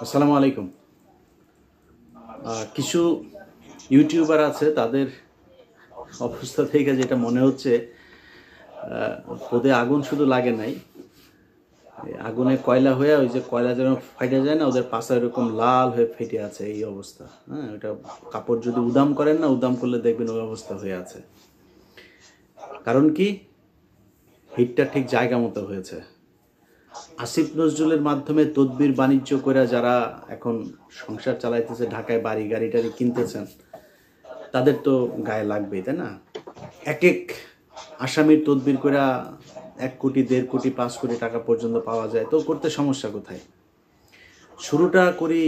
আসসালামু আলাইকুম। কিছু ইউটিউবার আছে, তাদের অবস্থা থেকে যেটা মনে হচ্ছে পদে আগুন শুধু লাগে নাই, আগুনে কয়লা হয়ে ওই যে কয়লা যেন ফাইটে যায় না, ওদের পাশা এরকম লাল হয়ে ফেটে আছে এই অবস্থা। হ্যাঁ, ওটা কাপড় যদি উদাম করেন না, উদাম করলে দেখবেন ওই অবস্থা হয়ে আছে। কারণ কি, হিটটা ঠিক জায়গা মতো হয়েছে। আসিফ নজরুলের মাধ্যমে তদবির বাণিজ্য করে যারা এখন সংসার চালাইতেছে, ঢাকায় বাড়ি গাড়ি টাড়ি কিনতেছেন, তাদের তো গায়ে লাগবেই, তাই না? এক এক আসামির তদবির করে 1 কোটি 1.5 কোটি 5 কোটি টাকা পর্যন্ত পাওয়া যায়, তো করতে সমস্যা কোথায়? শুরুটা করি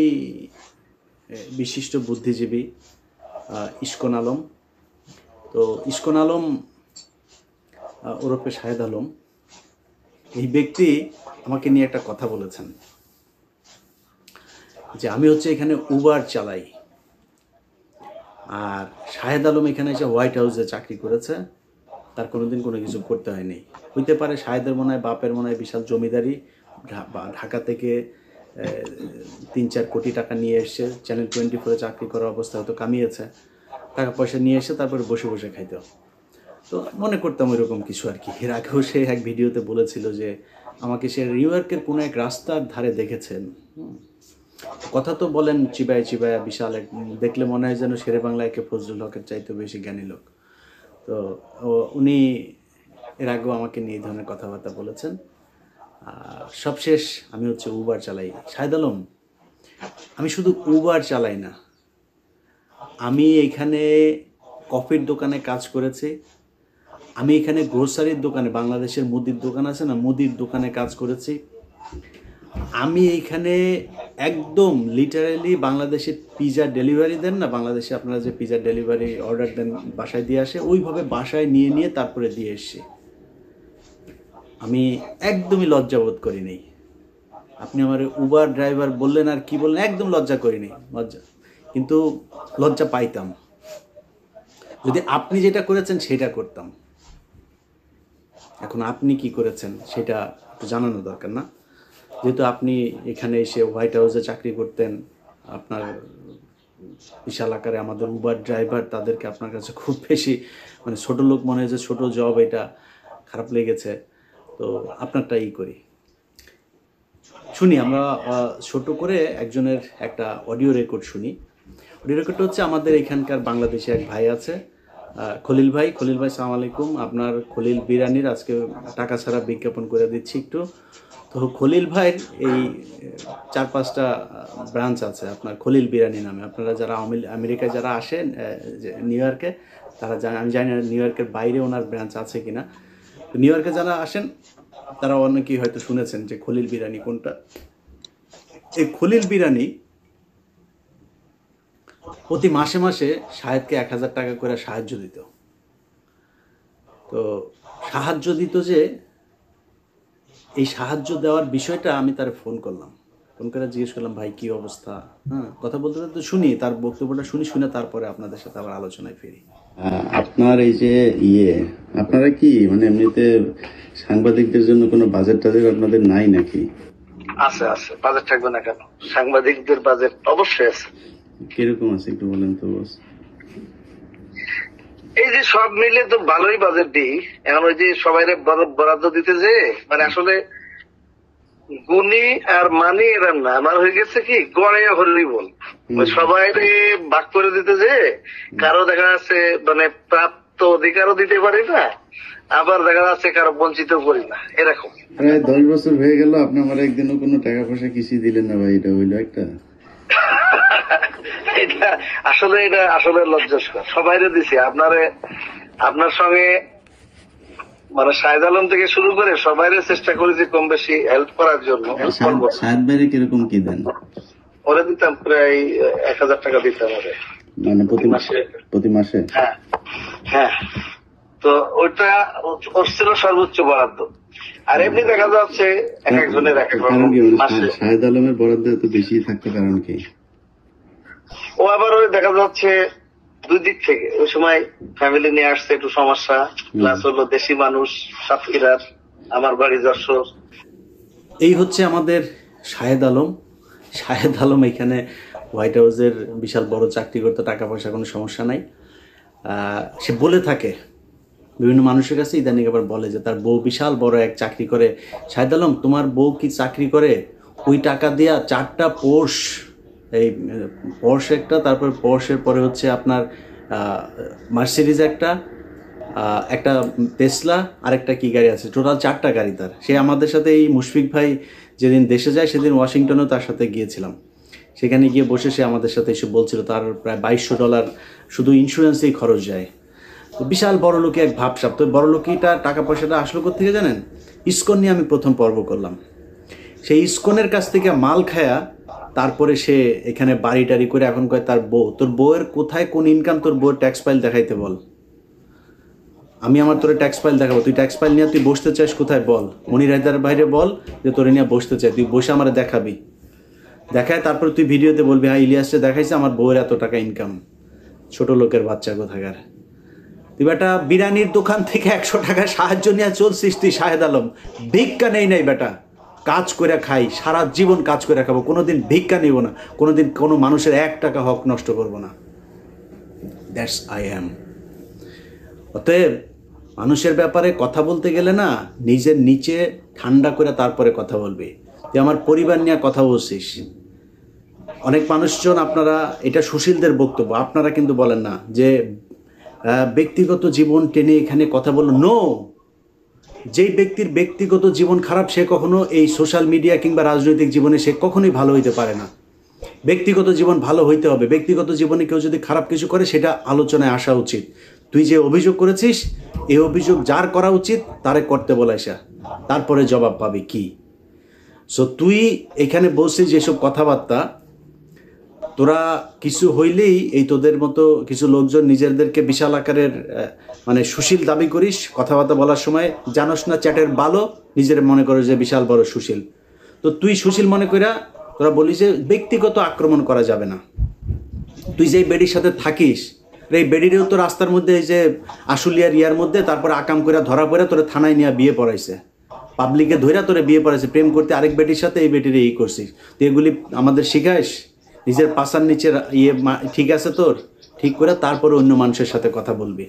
বিশিষ্ট বুদ্ধিজীবী ইস্কন আলম। তো ইস্কন আলম ওরফে শাহেদ আলম, এই ব্যক্তি আমাকে নিয়ে একটা কথা বলেছেন যে আমি হচ্ছে এখানে উবার চালাই, আর শাহেদ আলম এখানে এসে হোয়াইট হাউসে চাকরি করেছে, তার কোনোদিন কোনো কিছু করতে হয়নি। হইতে পারে শাহেদের মনে হয় বাপের মনে হয় বিশাল জমিদারি, ঢাকা থেকে 3-4 কোটি টাকা নিয়ে এসছে, চ্যানেল 24-এ চাকরি করার অবস্থা হয়তো কামিয়েছে, টাকা পয়সা নিয়ে এসে তারপরে বসে বসে খাইতো। তো মনে করতাম ওইরকম কিছু আর কি। এর আগেও সে এক ভিডিওতে বলেছিল যে আমাকে সে নিউ ইয়র্কের কোনো এক রাস্তার ধারে দেখেছেন। কথা তো বলেন চিবায় চিবায়, বিশাল এক, দেখলে মনে হয় যেন শেরে বাংলায় কে ফজলুল হকের চাইতে বেশি জ্ঞানী লোক। তো উনি এর আগেও আমাকে নিয়ে এই ধরনের কথাবার্তা বলেছেন। সবশেষ আমি হচ্ছে উবার চালাই। শাহেদ আলম, আমি শুধু উবার চালাই না, আমি এখানে কফির দোকানে কাজ করেছি, আমি এখানে গ্রোসারির দোকানে, বাংলাদেশের মুদির দোকান আছে না, মুদির দোকানে কাজ করেছি। আমি এইখানে একদম লিটারালি বাংলাদেশে পিজা ডেলিভারি দেন না, বাংলাদেশে আপনারা যে পিজা ডেলিভারি অর্ডার দেন বাসায় দিয়ে আসে, ওইভাবে বাসায় নিয়ে নিয়ে তারপরে দিয়ে এসছি। আমি একদমই লজ্জাবোধ করিনি। আপনি আমার উবার ড্রাইভার বললেন আর কি বললেন, একদম লজ্জা করিনি, লজ্জা, কিন্তু লজ্জা পাইতাম যদি আপনি যেটা করেছেন সেটা করতাম। এখন আপনি কি করেছেন সেটা একটু জানানো দরকার না? যেহেতু আপনি এখানে এসে হোয়াইট হাউসে চাকরি করতেন, আপনার বিশাল আকারে আমাদের উবার ড্রাইভার, তাদেরকে আপনার কাছে খুব বেশি মানে ছোটো লোক মনে হয়েছে, ছোটো জব, এটা খারাপ লেগেছে। তো আপনারটাই করি, শুনি আমরা ছোট করে একজনের একটা অডিও রেকর্ড শুনি। অডিও রেকর্ডটা হচ্ছে আমাদের এখানকার বাংলাদেশে এক ভাই আছে, খলিল ভাই। খলিল ভাই, সালাম আলাইকুম। আপনার খলিল বিরিয়ানির আজকে টাকা ছাড়া বিজ্ঞাপন করে দিচ্ছি একটু। তো খলিল ভাইয়ের এই 4-5টা ব্রাঞ্চ আছে আপনার খলিল বিরিয়ানি নামে। আপনারা যারা আমেরিকায় যারা আসেন, নিউ ইয়র্কে, তারা আমি জানি না নিউ ইয়র্কের বাইরে ওনার ব্রাঞ্চ আছে কিনা। তো নিউ ইয়র্কে যারা আসেন তারা অনেকেই হয়তো শুনেছেন যে খলিল বিরিয়ানি কোনটা। এই খলিল বিরিয়ানি প্রতি মাসে মাসে শাহেদকে 1000 টাকা করে সাহায্য দিত। তো সাহায্য দিত যে, এই সাহায্য দেওয়ার বিষয়টা আমি তার ফোন করলাম, ফোন করে জিজ্ঞেস করলাম, ভাই কি অবস্থা? হ্যাঁ, কথা বলতে বলতে শুনি, তার বক্তব্যটা শুনে তারপরে আপনাদের সাথে আবার আলোচনায় ফিরি। আপনার এই যে আপনারা কি মানে এমনিতে সাংবাদিকদের জন্য কোনো বাজেট টাজেট আপনাদের নাই নাকি? আছে আছে, বাজেট থাকবে না কেন? সাংবাদিকদের বাজেট অবশ্যই আছে। কিরকম আছে একটু বলেন তো বস। এই যে সব মিলে তো ভালোই বাজেট দিই। এখন ওই যে সবাই বরাদ্দ দিতে যে মানে আসলে গুণী আর মানি এরম না, আমার হয়ে গেছে কি গড়ে হলেই বল, সবাই ভাগ করে দিতে যে কারো দেখা যাচ্ছে মানে প্রাপ্ত অধিকারও দিতে পারি না, আবার দেখা যাচ্ছে কারো বঞ্চিত করি না, এরকম। প্রায় 10 বছর হয়ে গেল আপনি আমার একদিনও কোনো টাকা পয়সা কিছুই দিলেন না ভাই, এটা হইলো একটা? এটা আসলে লজ্জাস্কর। সবাইরে দিছি, আপনার সঙ্গে মানে শাহেদ আলম থেকে শুরু করে সবাইরে চেষ্টা করেছি কম বেশি হেল্প করার জন্য। শাহেদ ভাইরে কিরকম কি দেন? ওরা দিতাম প্রায় 1000 টাকা দিতাম ওরে, মানে প্রতি মাসে? হ্যাঁ হ্যাঁ। তো ওইটা ওর ছিল সর্বোচ্চ বরাদ্দ। আর এমনি দেখা যাচ্ছে এক একজনের এক এক রকম। শাহেদ আলমের বরাদ্দ এত বেশি থাকতে কারণ কি? ও আবার ওই দেখা যাচ্ছে দুই দিক থেকে, ওই সময় ফ্যামিলি নিয়ে আসছে একটু সমস্যা, প্লাস হলো দেশি মানুষ সাতক্ষীরার, আমার বাড়ি যশোর। এই হচ্ছে আমাদের শাহেদ আলম। শাহেদ আলম এখানে হোয়াইট হাউসের বিশাল বড় চাকরি করতে, টাকা পয়সা কোনো সমস্যা নাই। সে বলে থাকে বিভিন্ন মানুষের কাছে, ইদানিং আবার বলে যে তার বউ বিশাল বড় এক চাকরি করে। শাহেদ আলম, তোমার বউ কি চাকরি করে? ওই টাকা দিয়া 4টা পোর্শ, এই পোর্শ একটা, তারপর পোর্শের পরে হচ্ছে আপনার মার্সিডিজ একটা, একটা টেসলা, আরেকটা কি গাড়ি আছে, টোটাল 4টা গাড়ি তার। সে আমাদের সাথে, এই মুশফিক ভাই যেদিন দেশে যায় সেদিন ওয়াশিংটনেও তার সাথে গিয়েছিলাম। সেখানে গিয়ে বসে সে আমাদের সাথে এসে বলছিল তার প্রায় $2200 শুধু ইন্স্যুরেন্সেই খরচ যায়। তো বিশাল বড় লোকে এক ভাবসাব। তো বড় লোকিটা টাকা পয়সাটা আসলো কোথেকে জানেন? ইসকন নিয়ে আমি প্রথম পর্ব করলাম। সেই ইসকনের কাছ থেকে মাল খায়া তারপরে সে এখানে বাড়ি টাড়ি করে এখন কয় তার বউ। তোর বউয়ের কোথায় কোন ইনকাম? তোর বউয়ের ট্যাক্স ফাইল দেখাইতে বল। আমি আমার তোর ট্যাক্স ফাইল দেখাবো। তুই ট্যাক্স ফাইল নিয়ে তুই বসতে চাস কোথায় বল? মনির হায়দার বাইরে বল যে তোরে নিয়ে বসতে চাই, তুই বসে আমার দেখাবি। দেখায় তারপর তুই ভিডিওতে বলবি হ্যাঁ ইলিয়াসে দেখাইছে আমার বউয়ের এত টাকা ইনকাম। ছোট লোকের বাচ্চা কোথাকার। তুই বেটা বিরিয়ানির দোকান থেকে 100 টাকা সাহায্য নিয়ে চলছিস তুই শাহেদ আলম। ভিক্ষা নেই নাই বেটা, কাজ করে খাই, সারা জীবন কাজ করে খাবো, কোনোদিন ভিক্ষা নিব না, কোনোদিন কোনো মানুষের 1 টাকা হক নষ্ট করব না। That's I am. অতএব মানুষের ব্যাপারে কথা বলতে গেলে না, নিজের নিচে ঠান্ডা করে তারপরে কথা বলবি। তুই আমার পরিবার নিয়ে কথা বলছিস। অনেক মানুষজন, আপনারা, এটা সুশীলদের বক্তব্য, আপনারা কিন্তু বলেন না যে ব্যক্তিগত জীবন টেনে এখানে কথা বলো। নো, যেই ব্যক্তির ব্যক্তিগত জীবন খারাপ সে কখনো এই সোশ্যাল মিডিয়া কিংবা রাজনৈতিক জীবনে সে কখনোই ভালো হইতে পারে না। ব্যক্তিগত জীবন ভালো হইতে হবে। ব্যক্তিগত জীবনে কেউ যদি খারাপ কিছু করে সেটা আলোচনায় আসা উচিত। তুই যে অভিযোগ করেছিস, এই অভিযোগ যার করা উচিত তারে করতে বলাইসা, তারপরে জবাব পাবি কি। সো তুই এখানে বলছিস যেসব কথাবার্তা, তোরা কিছু হইলেই এই তোদের মতো কিছু লোকজন নিজেদেরকে বিশাল আকারের মানে সুশীল দাবি করিস। কথাবার্তা বলার সময় জানোস না চ্যাটের ভালো, নিজের মনে করো যে বিশাল বড় সুশীল। তো তুই সুশীল মনে কইরা তোরা বলিস যে ব্যক্তিগত আক্রমণ করা যাবে না। তুই যেই বেডির সাথে থাকিস, এই বেডিরেও তো রাস্তার মধ্যে এই যে আশুলিয়ার ইয়ার মধ্যে তারপরে আকাম করে ধরা পড়ে তোরা থানায় নিয়ে বিয়ে পড়াইছে, পাবলিকে ধইরা তোরে বিয়ে পড়াইছে, প্রেম করতে আরেক বেটির সাথে এই বেটিরে এই করছিস। তুই এগুলি আমাদের শিখাইস? নিজের পাশার নিচে ঠিক আছে তোর, ঠিক করে তারপরে অন্য মানুষের সাথে কথা বলবি।